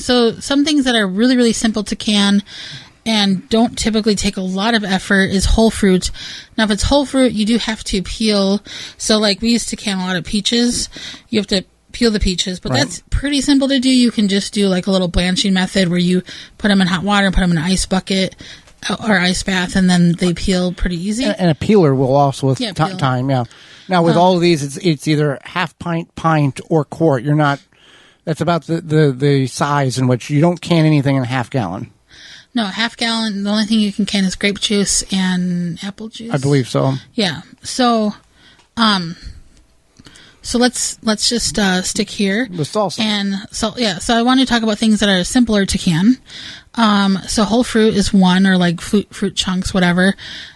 So some things that are really, really simple to can and don't typically take a lot of effort is whole fruit. Now, if it's whole fruit, you do have to peel. So, like, we used to can a lot of peaches. You have to peel the peaches, but that's pretty simple to do. You can just do, like, a little blanching method where you put them in hot water and put them in an ice bucket or ice bath, and then they peel pretty easy. And a peeler will also, with time, Now, with all of these, it's either half pint, or quart. You're not... That's about the size in which you don't can anything in a half gallon. No, half gallon. The only thing you can can is grape juice and apple juice. I believe so. Yeah. So let's just stick here. The salsa. And so I want to talk about things that are simpler to can. So whole fruit is one, or like fruit chunks, whatever,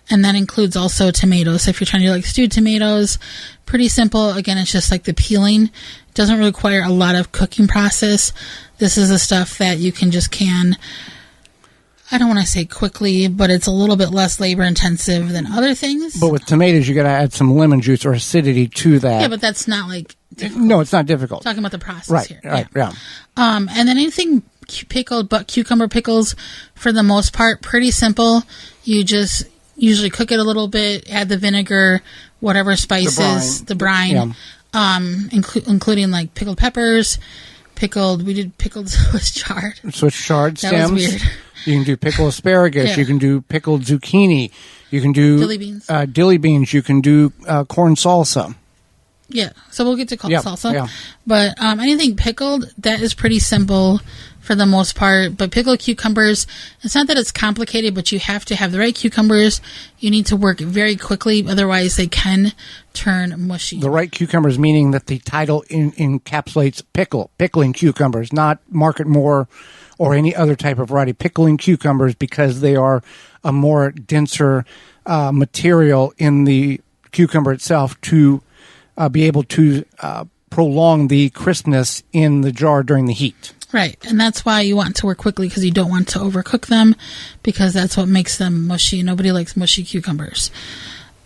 and that includes also tomatoes. So if you're trying to do like stewed tomatoes, pretty simple. Again, it's just like the peeling. It doesn't require a lot of cooking process. This is the stuff that you can just can. I don't want to say quickly, but it's a little bit less labor intensive than other things. But with tomatoes, you got to add some lemon juice or acidity to that. Yeah, but that's not like difficult. No, it's not difficult. Talking about the process here. Right, yeah. And then anything pickled, but cucumber pickles, for the most part, pretty simple. You just usually cook it a little bit, add the vinegar, whatever spices, the brine, including like pickled peppers, we did pickled Swiss chard. Swiss chard stems. That was weird. You can do pickled asparagus. Yeah. You can do pickled zucchini. You can do dilly beans. You can do corn salsa. Yeah, so we'll get to salsa. Yeah. But anything pickled, that is pretty simple for the most part. But pickled cucumbers, it's not that it's complicated, but you have to have the right cucumbers. You need to work very quickly, otherwise they can turn mushy. The right cucumbers, meaning that the title encapsulates pickling cucumbers, not market more or any other type of variety. Pickling cucumbers, because they are a more denser material in the cucumber itself to be able to prolong the crispness in the jar during the heat. Right, and that's why you want to work quickly, because you don't want to overcook them, because that's what makes them mushy. Nobody likes mushy cucumbers.